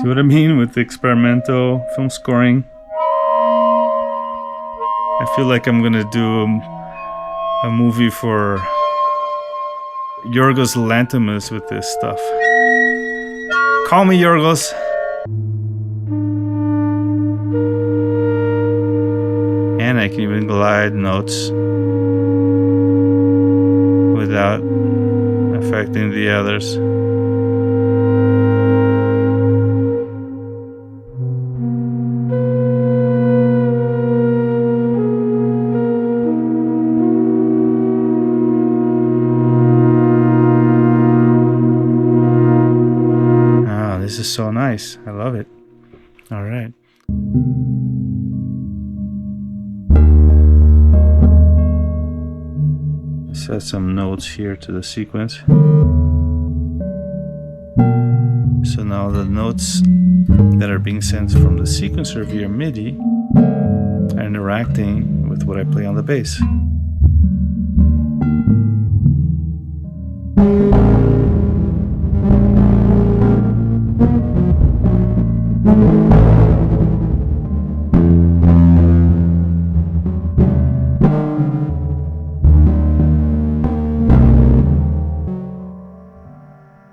See what I mean with the experimental film scoring? I feel like I'm gonna do a movie for Yorgos Lanthimos with this stuff. Call me Yorgos. And I can even glide notes without affecting the others. This is so nice. I love it. All right. Set some notes here to the sequence. So now the notes that are being sent from the sequencer via MIDI are interacting with what I play on the bass.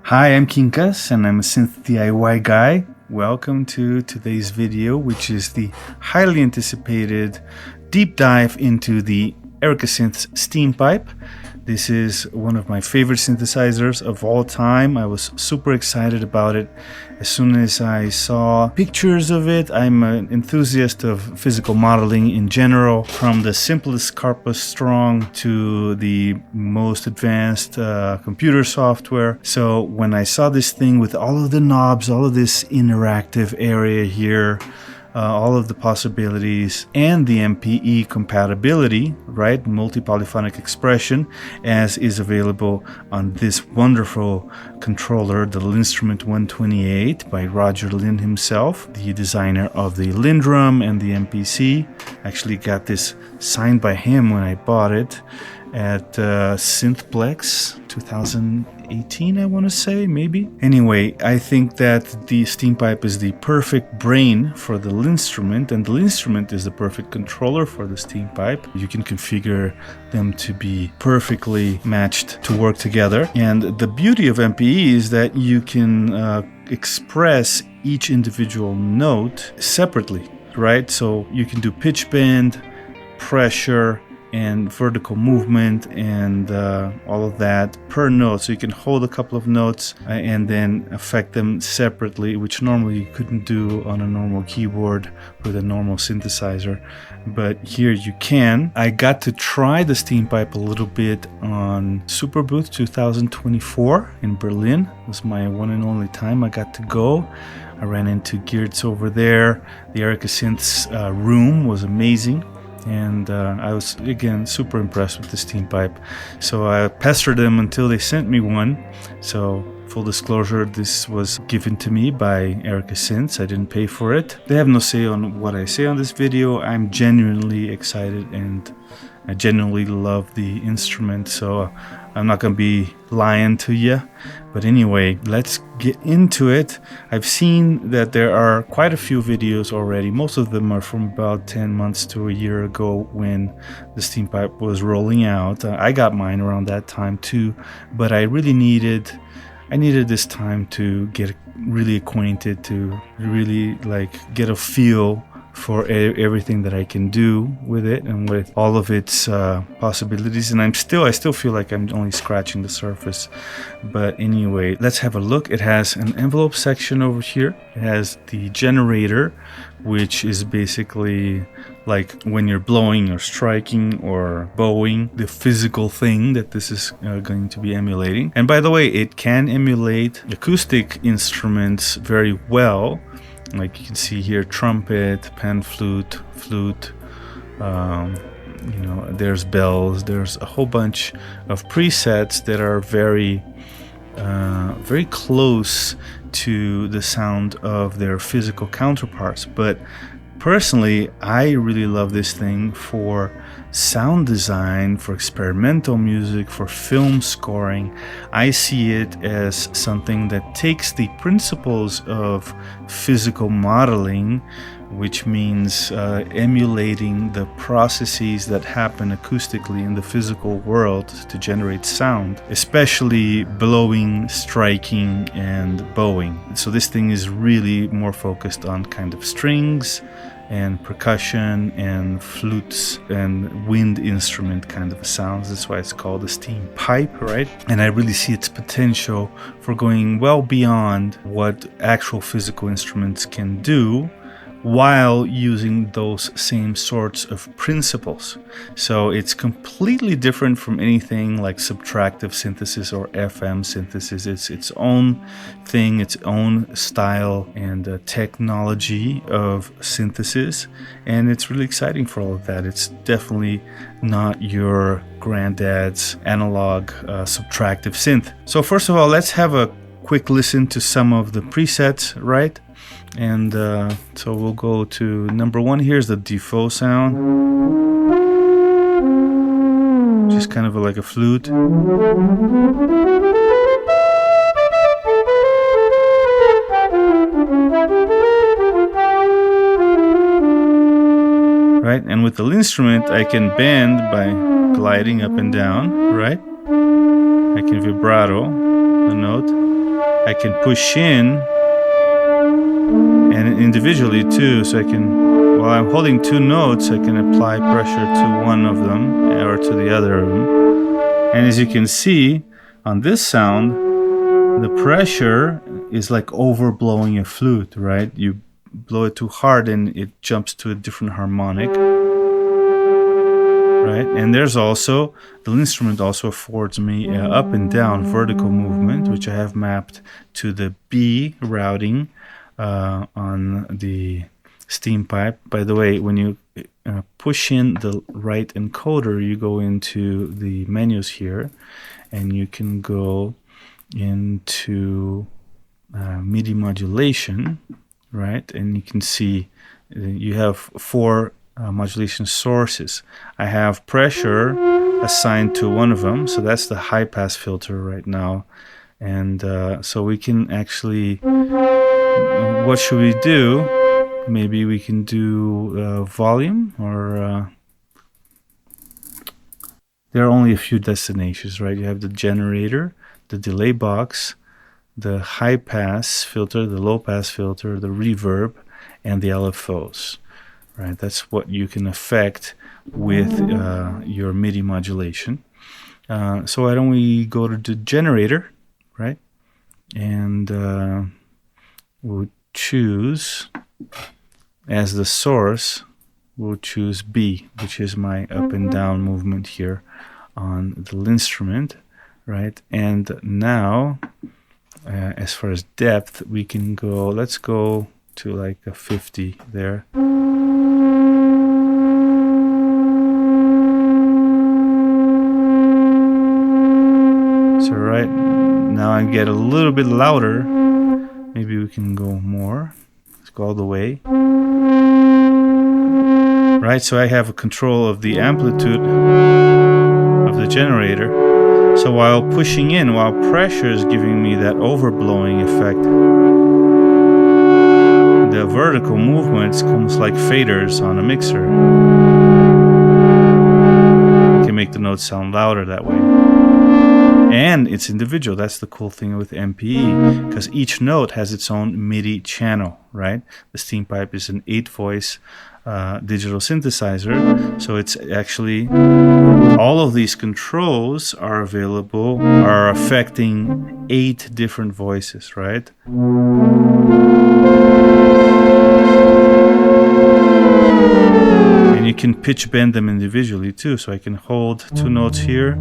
Hi, I'm Quincas and I'm a synth DIY guy. Welcome to today's video, which is the highly anticipated deep dive into the Erica Synths Steampipe. This is one of my favorite synthesizers of all time. I was super excited about it as soon as I saw pictures of it. I'm an enthusiast of physical modeling in general, from the simplest Carpus Strong to the most advanced computer software. So when I saw this thing with all of the knobs, all of this interactive area here, all of the possibilities, and the MPE compatibility, right, multi-polyphonic expression, as is available on this wonderful controller, the Linnstrument 128 by Roger Linn himself, the designer of the Linnstrument and the MPC. Actually got this signed by him when I bought it at Synthplex 2018, I want to say, maybe. Anyway, I think that the Steampipe is the perfect brain for the Linnstrument, and the Linnstrument is the perfect controller for the Steampipe. You can configure them to be perfectly matched to work together. And the beauty of MPE is that you can express each individual note separately, right? So you can do pitch bend, pressure, and vertical movement and all of that per note. So you can hold a couple of notes and then affect them separately, which normally you couldn't do on a normal keyboard with a normal synthesizer. But here you can. I got to try the Steampipe a little bit on Superbooth 2024 in Berlin. It was my one and only time I got to go. I ran into Geertz over there. The Erica Synths room was amazing. And I was, again, super impressed with the Steampipe. So I pestered them until they sent me one. So, full disclosure, this was given to me by Erica Synths. I didn't pay for it. They have no say on what I say on this video. I'm genuinely excited and I genuinely love the instrument. So I'm not going to be lying to you. But anyway, let's get into it. I've seen that there are quite a few videos already. Most of them are from about 10 months to a year ago when the Steampipe was rolling out. I got mine around that time too, but I needed this time to get really acquainted, to really get a feel for everything that I can do with it and with all of its possibilities. And I still feel like I'm only scratching the surface. But anyway, let's have a look. It has an envelope section over here. It has the generator, which is basically like when you're blowing or striking or bowing, the physical thing that this is going to be emulating. And by the way, it can emulate acoustic instruments very well. Like you can see here, trumpet, pan flute, there's bells. There's a whole bunch of presets that are very close to the sound of their physical counterparts. But personally, I really love this thing for sound design, for experimental music, for film scoring. I see it as something that takes the principles of physical modeling, which means emulating the processes that happen acoustically in the physical world to generate sound, especially blowing, striking, and bowing. So this thing is really more focused on kind of strings and percussion and flutes and wind instrument kind of sounds. That's why it's called a Steampipe, right? And I really see its potential for going well beyond what actual physical instruments can do, while using those same sorts of principles. So it's completely different from anything like subtractive synthesis or FM synthesis. It's its own thing, its own style and technology of synthesis, and it's really exciting for all of that. It's definitely not your granddad's analog subtractive synth. So first of all, let's have a quick listen to some of the presets, right? And so we'll go to number 1. Here's the default sound, just kind of like a flute. Right, and with the Linnstrument I can bend by gliding up and down, right? I can vibrato the note. I can push in, and individually too, so I can, while I'm holding 2 notes, I can apply pressure to one of them or to the other of them. And as you can see on this sound, the pressure is like overblowing a flute, right? You blow it too hard and it jumps to a different harmonic, right? And there's also, the Linnstrument also affords me up and down vertical movement, which I have mapped to the B routing on the Steampipe. By the way, when you push in the right encoder, you go into the menus here, and you can go into MIDI modulation, right? And you can see you have 4 modulation sources. I have pressure assigned to one of them, so that's the high pass filter right now. And so we can actually, what should we do? Maybe we can do volume, or there are only a few destinations, right? You have the generator, the delay box, the high pass filter, the low pass filter, the reverb, and the LFOs, right? That's what you can affect with your MIDI modulation. So why don't we go to the generator, right? And we'll choose as the source, we'll choose B, which is my up and down movement here on the Linnstrument, right? And now, as far as depth, we can go, let's go to like a 50 there. So right now I get a little bit louder. Maybe we can go more. Let's go all the way. Right, so I have a control of the amplitude of the generator. So while pushing in, while pressure is giving me that overblowing effect, the vertical movements almost like faders on a mixer. You can make the notes sound louder that way. And it's individual. That's the cool thing with MPE, because each note has its own MIDI channel, right? The Steampipe is an 8-voice digital synthesizer, so it's actually, all of these controls are available, are affecting 8 different voices, right? And you can pitch bend them individually too, so I can hold 2 notes here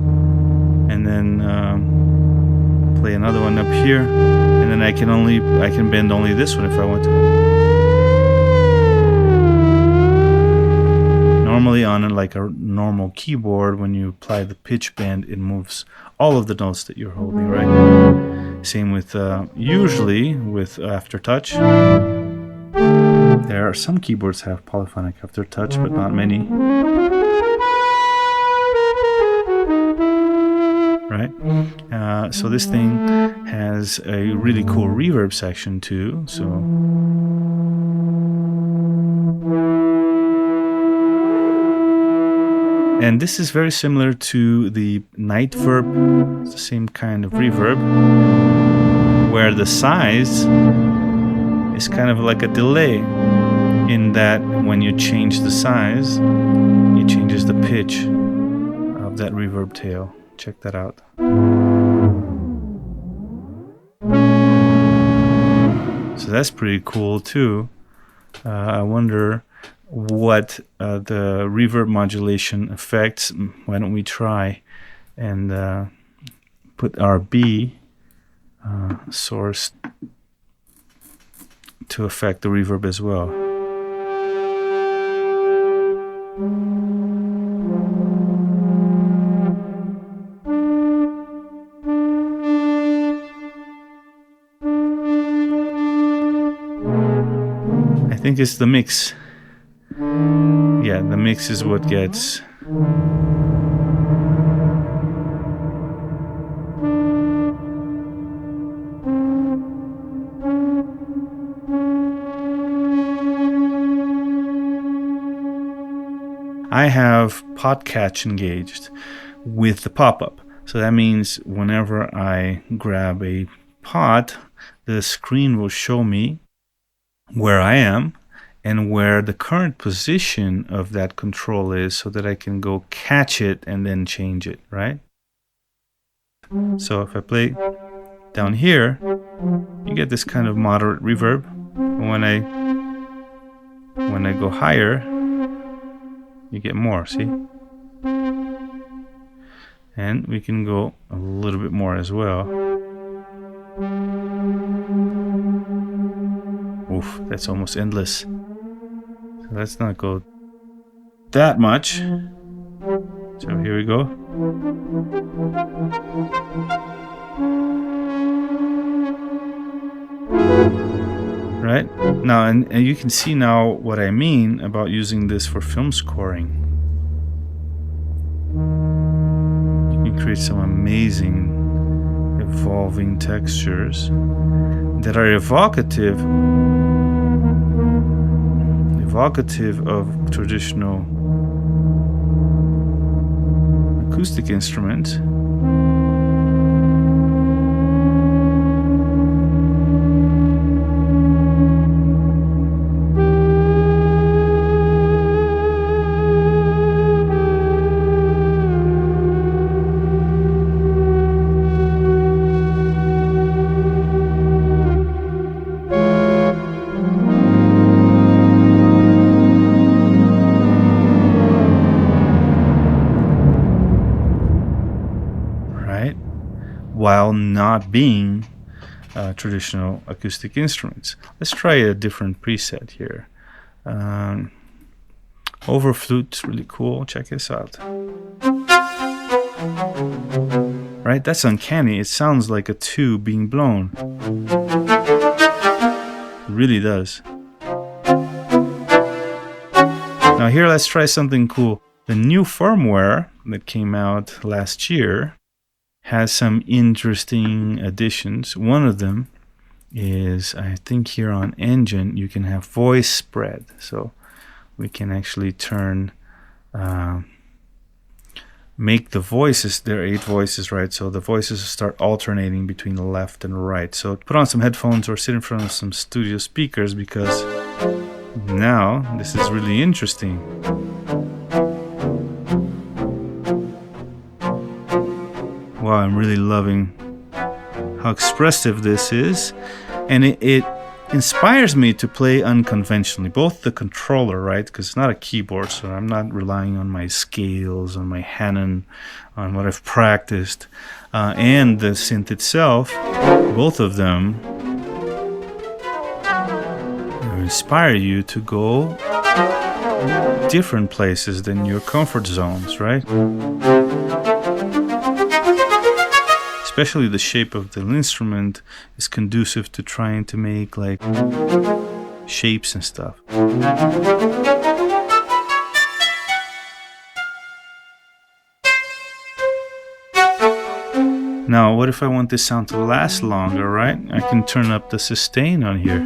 and then play another one up here, and then I can bend only this one if I want to. Normally on like a normal keyboard, when you apply the pitch bend, it moves all of the notes that you're holding, right? Same with usually with aftertouch. There are some keyboards have polyphonic aftertouch, but not many. So this thing has a really cool reverb section too. So and this is very similar to the night verb. It's the same kind of reverb, where the size is kind of like a delay, in that when you change the size, it changes the pitch of that reverb tail. Check that out. So that's pretty cool too. I wonder what the reverb modulation affects. Why don't we try and put our B source to affect the reverb as well. I think it's the mix. Yeah, the mix is what gets. I have pot catch engaged with the pop-up. So that means whenever I grab a pot, the screen will show me where I am and where the current position of that control is, so that I can go catch it and then change it, right? So if I play down here, you get this kind of moderate reverb. And when I go higher, you get more, see? And we can go a little bit more as well. Oof, that's almost endless. So let's not go that much. So here we go. Right? Now, and you can see now what I mean about using this for film scoring. You can create some amazing evolving textures that are evocative of traditional acoustic instruments. While not being traditional acoustic instruments. Let's try a different preset here. Overflute's really cool. Check this out. Right? That's uncanny. It sounds like a tube being blown. It really does. Now here, let's try something cool. The new firmware that came out last year has some interesting additions. One of them is, I think here on Engine, you can have voice spread. So we can actually turn, make the voices, there are 8 voices, right? So the voices start alternating between the left and the right. So put on some headphones or sit in front of some studio speakers, because now this is really interesting. Wow, I'm really loving how expressive this is, and it inspires me to play unconventionally. Both the controller, right, because it's not a keyboard, so I'm not relying on my scales, on my Hanon, on what I've practiced, and the synth itself. Both of them inspire you to go different places than your comfort zones, right? Especially the shape of the instrument is conducive to trying to make like shapes and stuff. Now, what if I want this sound to last longer, right? I can turn up the sustain on here.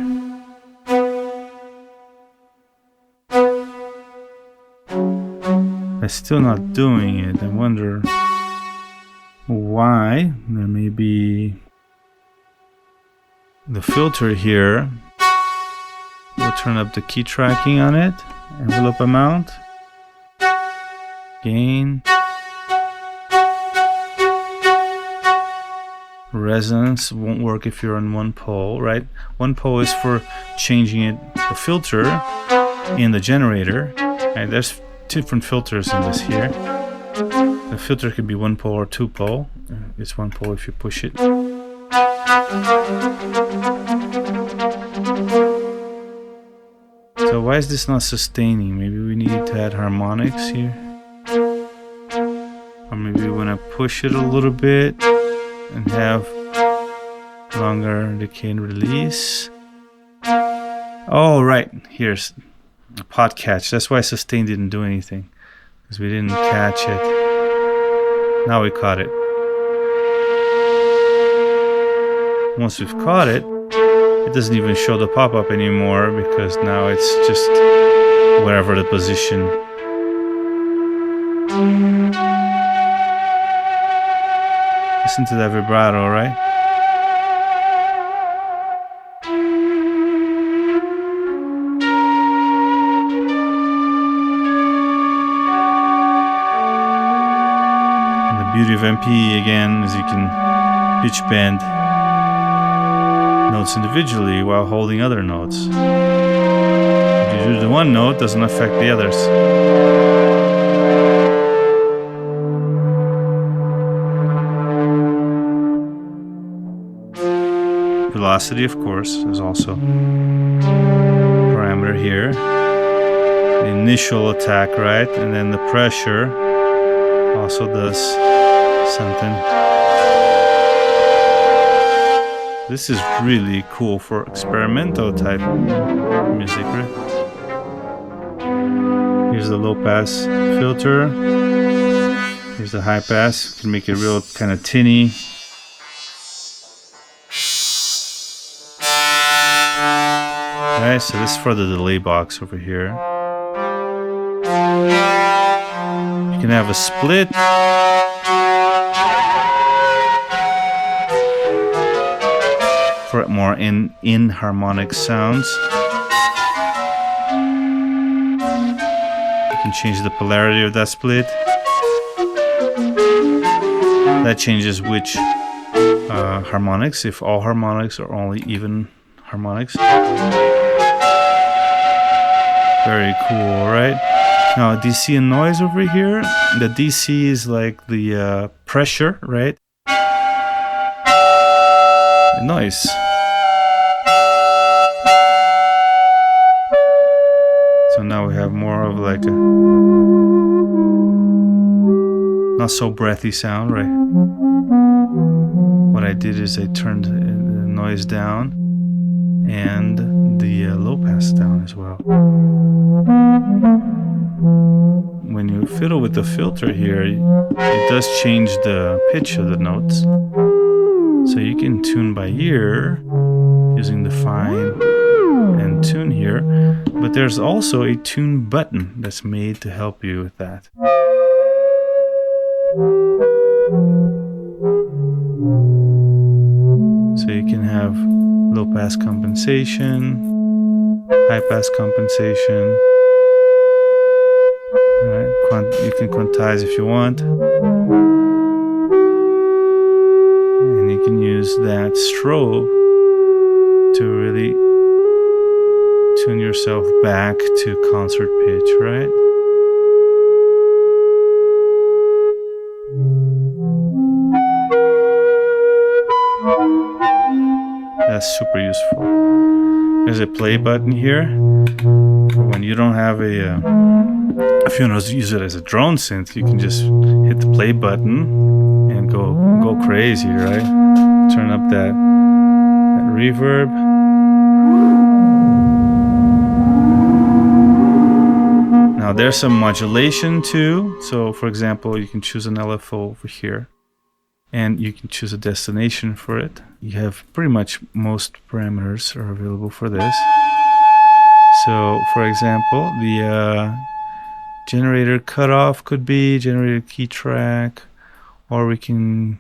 It's still not doing it. I wonder why. There may be the filter here. We'll turn up the key tracking on it. Envelope amount. Gain. Resonance won't work if you're on one pole, right? One pole is for changing it, the filter in the generator. Right? There's different filters in this here. The filter could be one pole or two pole. It's one pole if you push it. So why is this not sustaining? Maybe we need to add harmonics here. Or maybe we want to push it a little bit and have longer decay and release. Oh, right. Here's a pot catch. That's why sustain didn't do anything, because we didn't catch it. Now we caught it. Once we've caught it, it doesn't even show the pop-up anymore, because now it's just wherever the position. Listen to that vibrato, right? And the beauty of MPE again is you can pitch bend notes individually while holding other notes. If you do the one note, it doesn't affect the others. Velocity, of course, is also parameter here. The initial attack, right? And then the pressure also does something. This is really cool for experimental type music, right? Here's the low pass filter. Here's the high pass. You can make it real kind of tinny. Alright, so this is for the delay box over here. You can have a split. For more in harmonic sounds. You can change the polarity of that split. That changes which harmonics, if all harmonics or only even harmonics. Very cool, right? Now DC and noise over here. The DC is like the pressure, right? And noise. So now we have more of like a not so breathy sound, right? What I did is I turned the noise down and the low pass down as well. When you fiddle with the filter here, it does change the pitch of the notes. So you can tune by ear using the fine and tune here, but there's also a tune button that's made to help you with that. So you can have low pass compensation, high pass compensation. Right. You can quantize if you want. And you can use that strobe to really tune yourself back to concert pitch, right? That's super useful. There's a play button here for when you don't have a if you want to use it as a drone synth, you can just hit the play button and go crazy, right? Turn up that reverb. Now there's some modulation too. So for example, you can choose an LFO over here and you can choose a destination for it. You have pretty much most parameters are available for this. So for example, the generator cutoff could be generator key track, or we can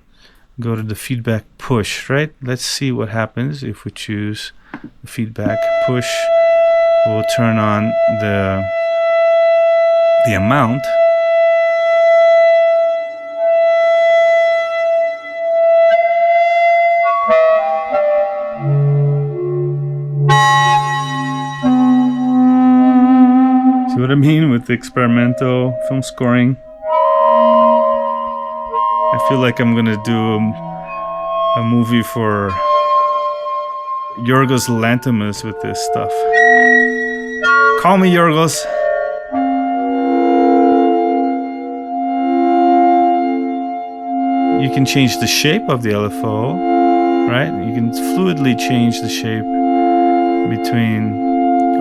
go to the feedback push, right? Let's see what happens if we choose the feedback push. We'll turn on the amount. See what I mean with the experimental film scoring? I feel like I'm gonna do a movie for Yorgos Lanthimos with this stuff. Call me Yorgos. You can change the shape of the LFO, right? You can fluidly change the shape between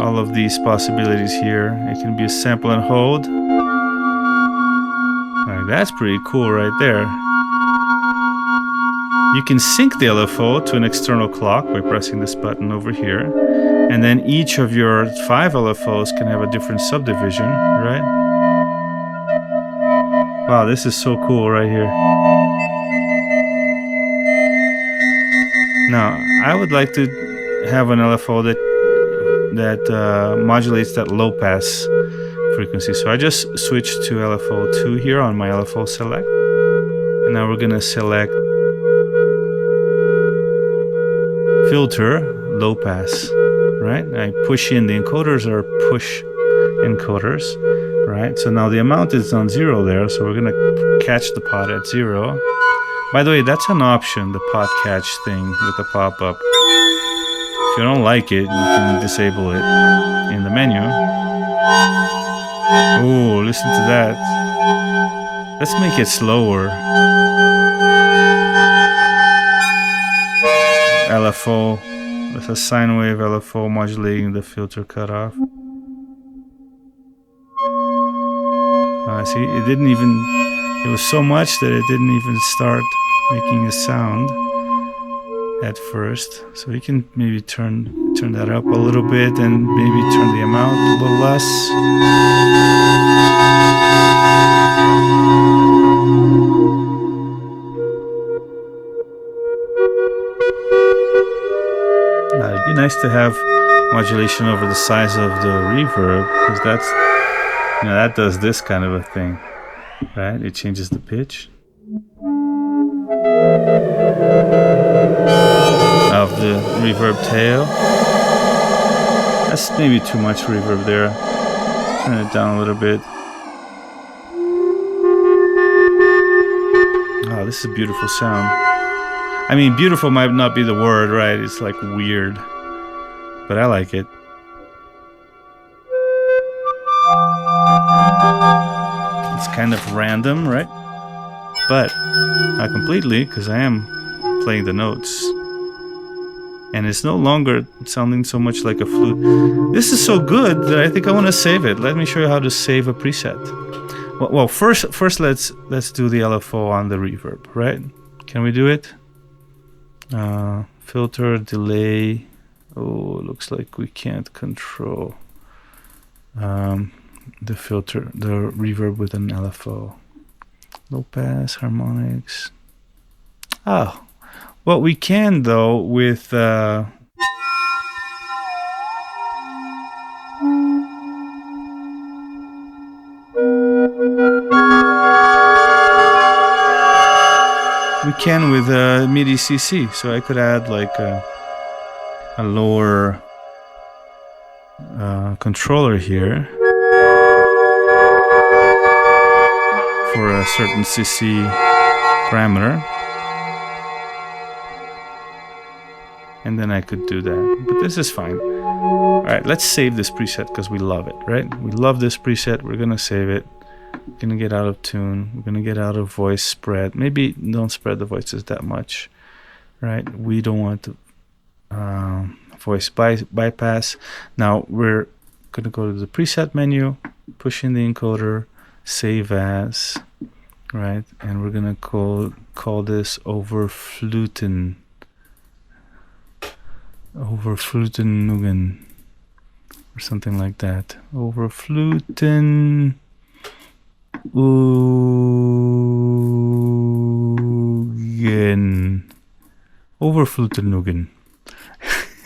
all of these possibilities here. It can be a sample and hold. Like, that's pretty cool right there. You can sync the LFO to an external clock by pressing this button over here. And then each of your 5 LFOs can have a different subdivision, right? Wow, this is so cool right here. Now, I would like to have an LFO that modulates that low pass frequency. So I just switched to LFO 2 here on my LFO select. And now we're gonna select filter low pass, right? I push in the encoders or push encoders, right? So now the amount is on 0 there, so we're gonna catch the pot at 0. By the way, that's an option, the pot catch thing with the pop-up. If you don't like it, you can disable it in the menu. Oh, listen to that. Let's make it slower. LFO, that's a sine wave LFO modulating the filter cutoff. See, it didn't even, it was so much that it didn't even start making a sound at first. So you can maybe turn that up a little bit and maybe turn the amount a little less. It'd be nice to have modulation over the size of the reverb, because that's, you know, that does this kind of a thing, right? It changes the pitch of the reverb tail. That's maybe too much reverb there. Turn it down a little bit. Oh, this is a beautiful sound. I mean, beautiful might not be the word, right? It's like weird, but I like it. It's kind of random, right? But not completely, because I am playing the notes. And it's no longer sounding so much like a flute. This is so good that I think I want to save it. Let me show you how to save a preset. Well, first let's do the LFO on the reverb, right? Can we do it? Filter, delay. Oh, looks like we can't control the filter, the reverb with an LFO. Low pass, harmonics. Oh, well, we can though with MIDI CC. So I could add like a lower controller here for a certain CC parameter, and then I could do that. But this is fine. All right, let's save this preset because we love it, right? We love this preset. We're gonna save it. We're gonna get out of tune. We're gonna get out of voice spread. Maybe don't spread the voices that much, right? We don't want to voice bypass. Now we're gonna go to the preset menu, push in the encoder, save as. right? And we're gonna call this overfluten nugen, or something like that. Overfluten Ugen. Overfluten nugen.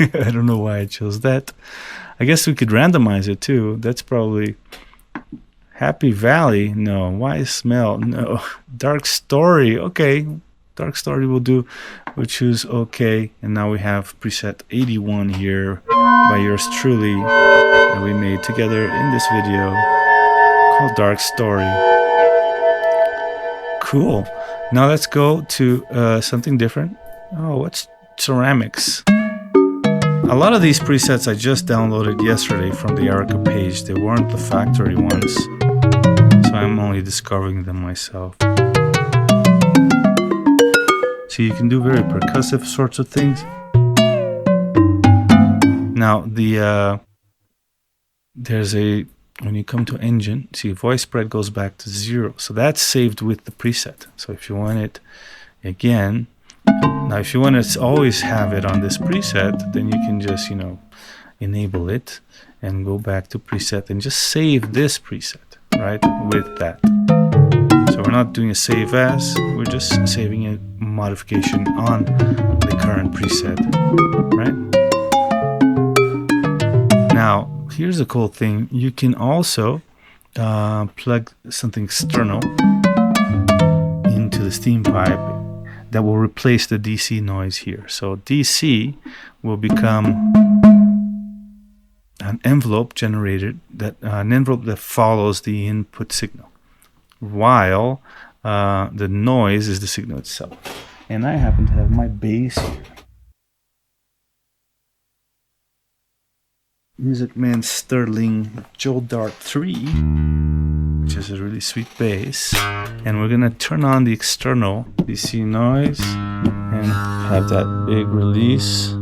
I don't know why I chose that. I guess we could randomize it too. That's probably Happy Valley. No. Why Smell? No. Dark Story. Okay. Dark Story will do. We'll choose OK. And now we have preset 81 here by yours truly that we made together in this video called Dark Story. Cool. Now let's go to something different. Oh, what's ceramics? A lot of these presets I just downloaded yesterday from the Erica page. They weren't the factory ones, so I'm only discovering them myself. So you can do very percussive sorts of things. Now there's when you come to engine, see voice spread goes back to 0. So that's saved with the preset. So if you want it again, now if you want to always have it on this preset, then you can just, enable it and go back to preset and just save this preset, right, with that. So we're not doing a save as, we're just saving a modification on the current preset, right? Now, here's the cool thing. You can also plug something external into the Steampipe that will replace the DC noise here. So DC will become an envelope generated, an envelope that follows the input signal, while the noise is the signal itself. And I happen to have my bass here. Music Man Sterling Joe Dart 3, which is a really sweet bass. And we're gonna turn on the external DC noise and have that big release.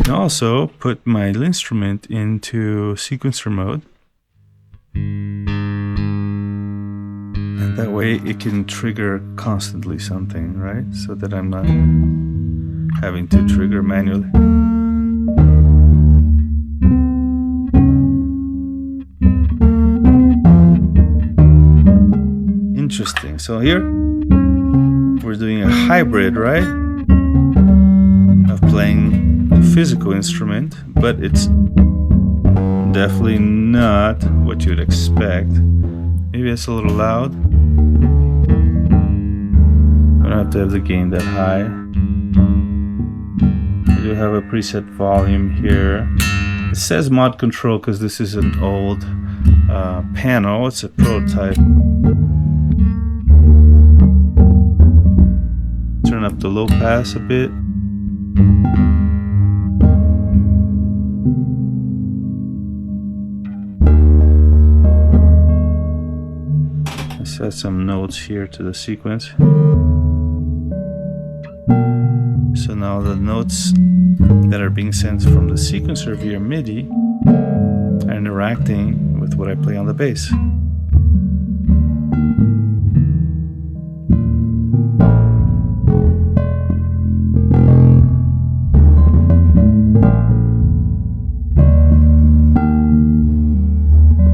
Also put my Linnstrument into sequencer mode, and that way it can trigger constantly something, right? So that I'm not having to trigger manually. Interesting. So here we're doing a hybrid, right, of playing a physical instrument, but it's definitely not what you'd expect. Maybe it's a little loud. I don't have to have the gain that high. I do have a preset volume here. It says mod control because this is an old panel. It's a prototype. Turn up the low pass a bit. Set some notes here to the sequence. So now the notes that are being sent from the sequencer via MIDI are interacting with what I play on the bass.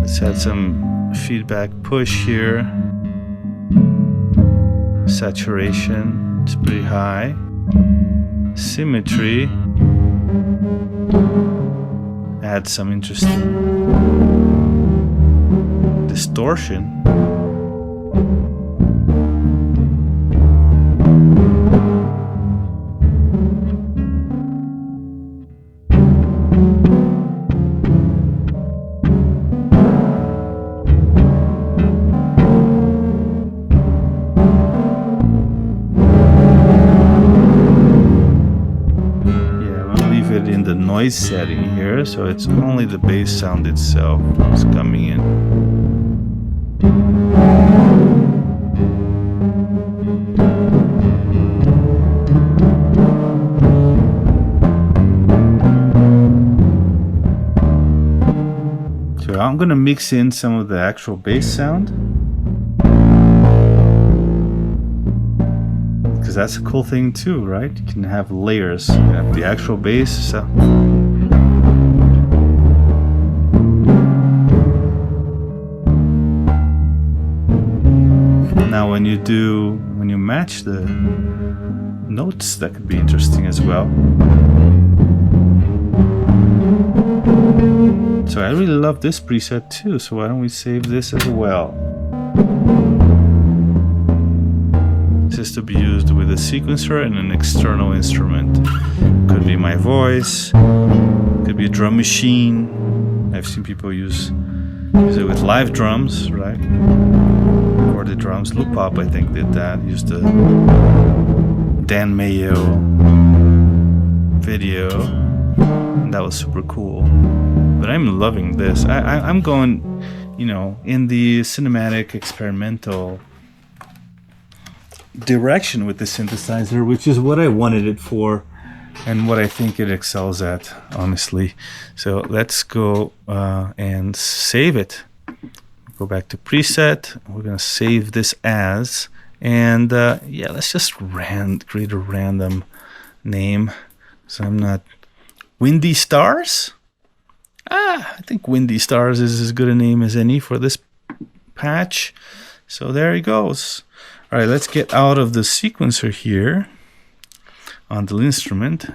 Let's add some feedback push here. Saturation, it's pretty high. Symmetry, add some interesting distortion. Noise setting here, so it's only the bass sound itself that's coming in. So I'm gonna mix in some of the actual bass sound, because that's a cool thing too, right? You can have layers. You have the actual bass sound. Now when you match the notes, that could be interesting as well. So I really love this preset too, so why don't we save this as well? This is to be used with a sequencer and an external instrument. Could be my voice, could be a drum machine. I've seen people use it with live drums, right? Or the drums. Loop Pop, I think, did that. Used the Dan Mayo video, and that was super cool. But I'm loving this. I'm going, you know, in the cinematic experimental direction with the synthesizer, which is what I wanted it for and what I think it excels at, honestly. So let's go and save it. Go back to preset. We're gonna save this as, and yeah, let's just create a random name. So I'm not Windy Stars. I think Windy Stars is as good a name as any for this patch. So there he goes. All right, let's get out of the sequencer here on the instrument,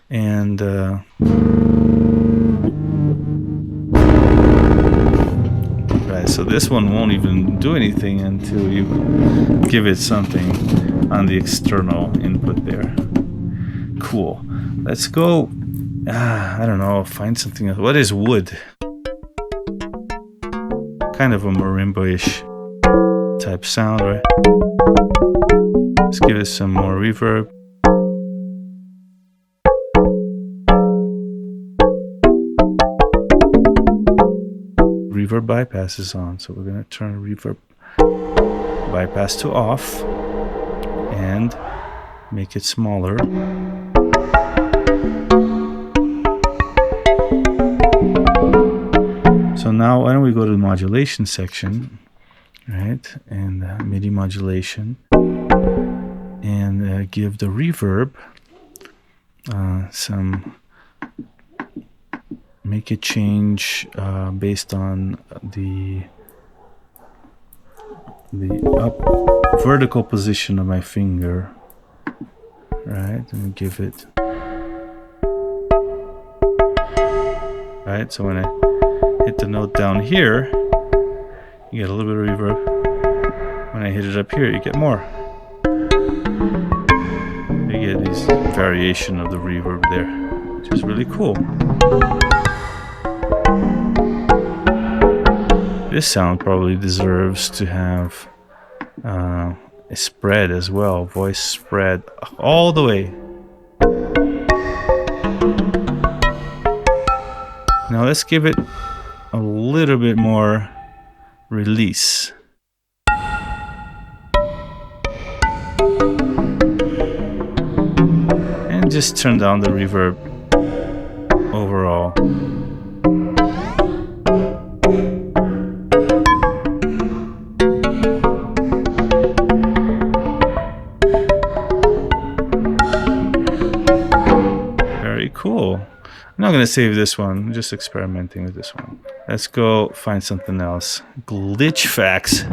and right, so this one won't even do anything until you give it something on the external input there. Cool. Let's go. I don't know, find something else. What is wood? Kind of a marimba-ish type sound, right? Let's give it some more reverb. Reverb bypass is on, so we're gonna turn reverb bypass to off and make it smaller. So now why don't we go to the modulation section, right, and MIDI modulation, and give the reverb some, make it change based on the up vertical position of my finger, right, and give it, right, so when I hit the note down here, you get a little bit of reverb. When I hit it up here, you get more. You get this variation of the reverb there, which is really cool. This sound probably deserves to have a spread as well, voice spread all the way. Now let's give it a little bit more release. And just turn down the reverb overall. Very cool. I'm not going to save this one. I'm just experimenting with this one. Let's go find something else. Glitch facts.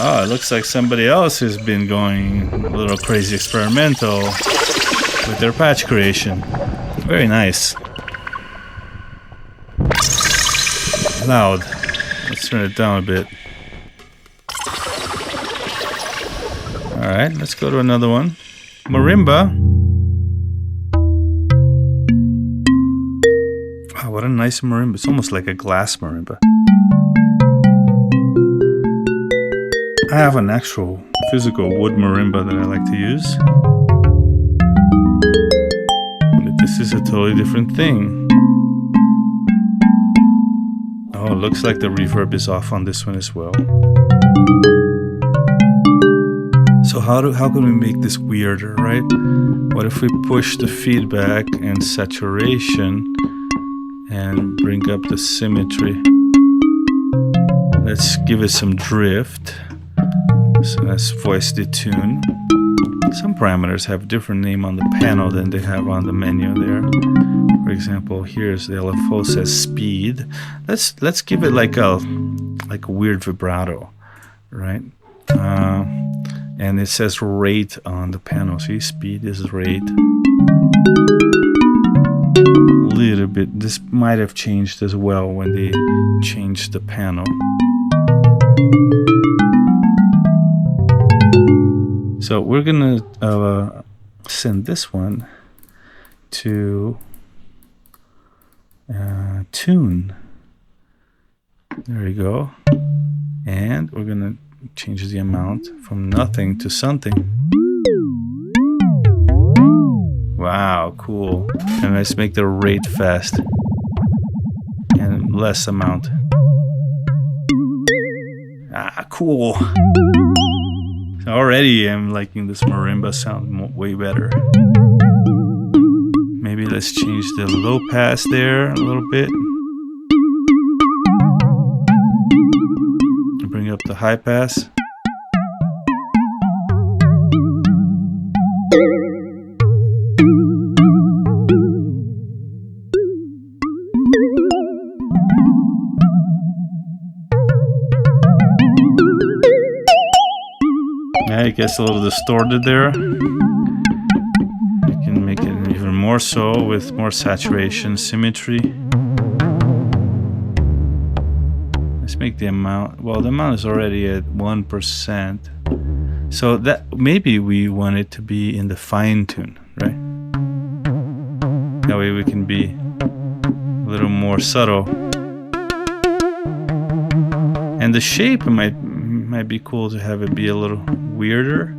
Oh, it looks like somebody else has been going a little crazy experimental with their patch creation. Very nice. Loud. Let's turn it down a bit. Alright, let's go to another one. Marimba. Wow, what a nice marimba. It's almost like a glass marimba. I have an actual physical wood marimba that I like to use. But this is a totally different thing. Oh, looks like the reverb is off on this one as well. So how can we make this weirder, right? What if we push the feedback and saturation and bring up the symmetry? Let's give it some drift. So let's voice detune. Some parameters have different name on the panel than they have on the menu there. For example, here's the LFO says speed. Let's give it like a weird vibrato, right? And it says rate on the panel. See, speed is rate. A little bit. This might have changed as well when they changed the panel. So we're gonna send this one to tune. There we go. And we're gonna change the amount from nothing to something. Wow, cool. And let's make the rate fast and less amount. Ah, cool. Already I'm liking this marimba sound way better. Maybe let's change the low pass there a little bit. Bring up the high pass. Yeah, it gets a little distorted there. You can make it even more so with more saturation, symmetry. Let's make the amount, well, the amount is already at 1%. So that maybe we want it to be in the fine tune, right? That way we can be a little more subtle. And the shape might be cool to have it be a little weirder.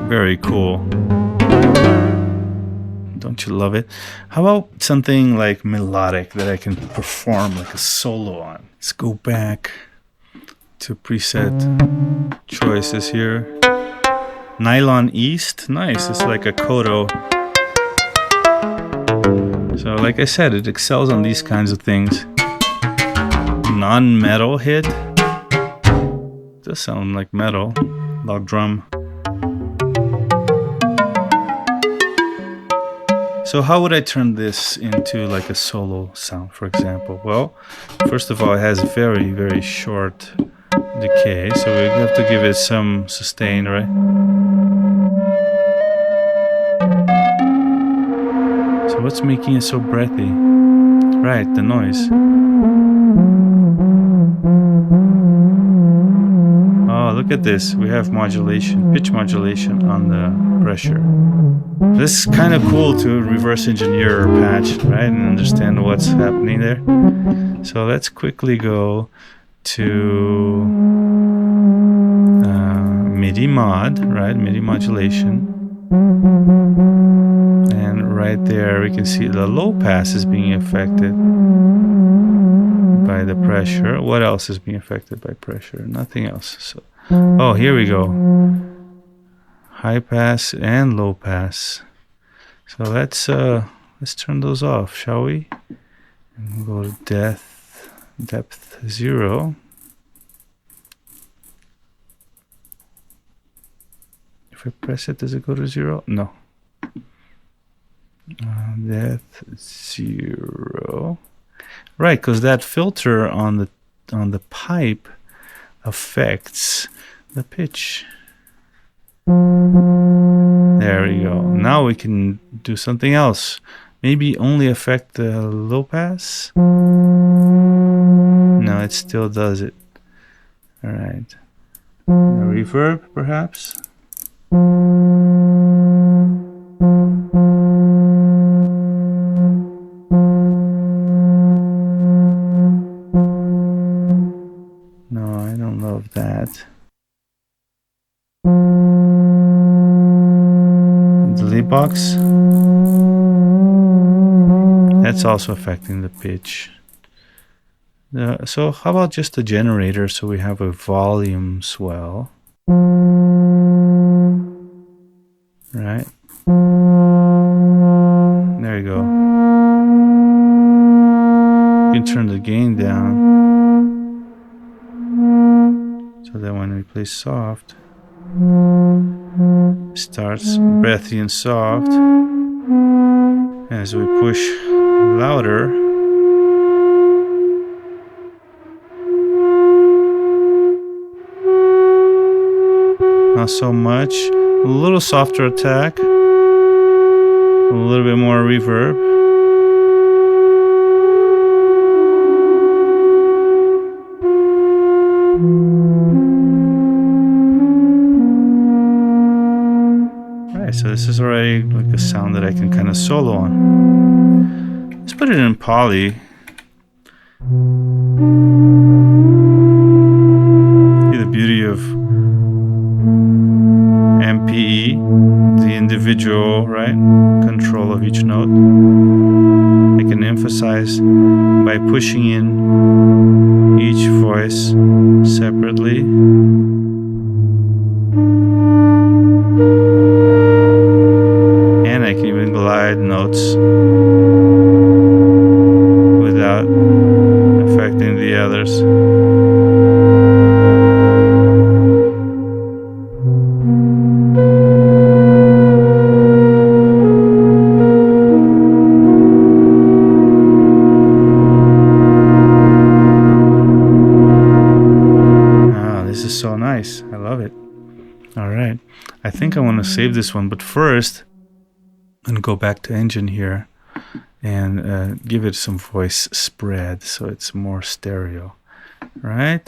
Very cool. Don't you love it? How about something like melodic that I can perform like a solo on? Let's go back to preset choices here. Nylon East, nice. It's like a Kodo. So like I said, it excels on these kinds of things. Non-metal hit. Does sound like metal. Log drum. So how would I turn this into like a solo sound, for example? Well, first of all, it has very, very short decay, so we have to give it some sustain, right? So what's making it so breathy? Right, the noise. Oh, look at this. We have modulation, pitch modulation on the pressure. This is kind of cool to reverse engineer or patch, right, and understand what's happening there. So let's quickly go to MIDI mod, right, MIDI modulation. And right there we can see the low pass is being affected by the pressure. What else is being affected by pressure? Nothing else. So, oh, here we go. High pass and low pass. So let's turn those off, shall we? And we'll go to depth 0. If I press it, does it go to 0? No. Depth 0. Right, because that filter on the pipe affects the pitch. There we go. Now we can do something else. Maybe only affect the low pass. No, it still does it. All right. A reverb, perhaps. No, I don't love that. box. That's also affecting the pitch. So how about just a generator so we have a volume swell? Right. There you go. You can turn the gain down so that when we play soft, it starts breathy and soft. As we push louder, not so much, a little softer attack, a little bit more reverb. Right, so this is already like a sound that I can kind of solo on. Let's put it in poly. See the beauty of MPE, the individual, right, control of each note. I can emphasize by pushing in each voice separately. And I can even glide notes without affecting the others. So nice. I love it. All right. I think I want to save this one, but first I'm going to go back to Engine here and give it some voice spread so it's more stereo. Right?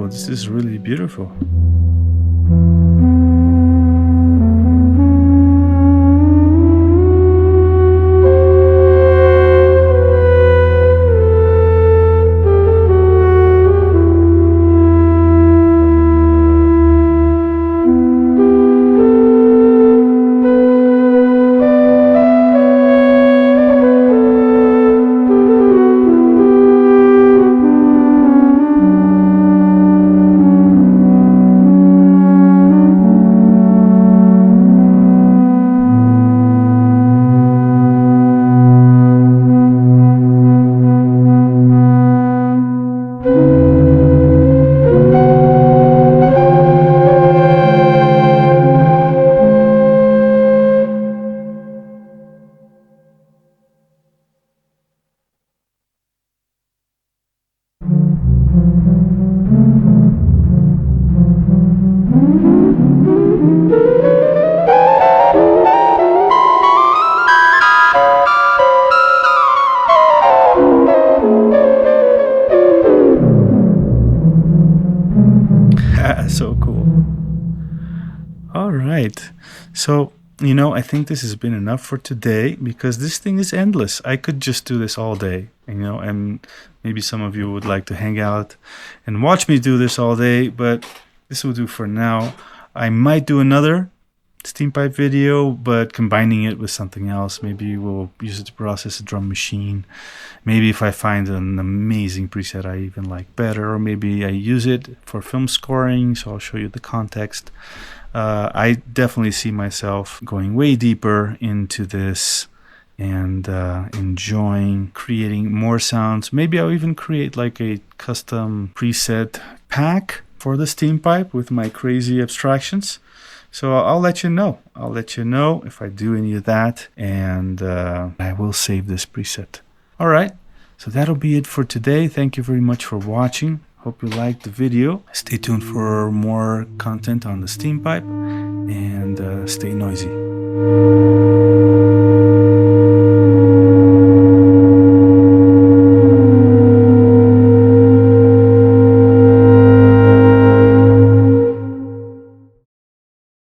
This is really beautiful. So cool. All right. So, you know, I think this has been enough for today because this thing is endless. I could just do this all day, you know, and maybe some of you would like to hang out and watch me do this all day, but this will do for now. I might do another Steampipe video, but combining it with something else. Maybe we'll use it to process a drum machine. Maybe if I find an amazing preset I even like better, or maybe I use it for film scoring, so I'll show you the context. I definitely see myself going way deeper into this and enjoying creating more sounds. Maybe I'll even create like a custom preset pack for the Steampipe with my crazy abstractions. So I'll let you know. I'll let you know if I do any of that, and I will save this preset. All right, so that'll be it for today. Thank you very much for watching. Hope you liked the video. Stay tuned for more content on the Steampipe, and stay noisy.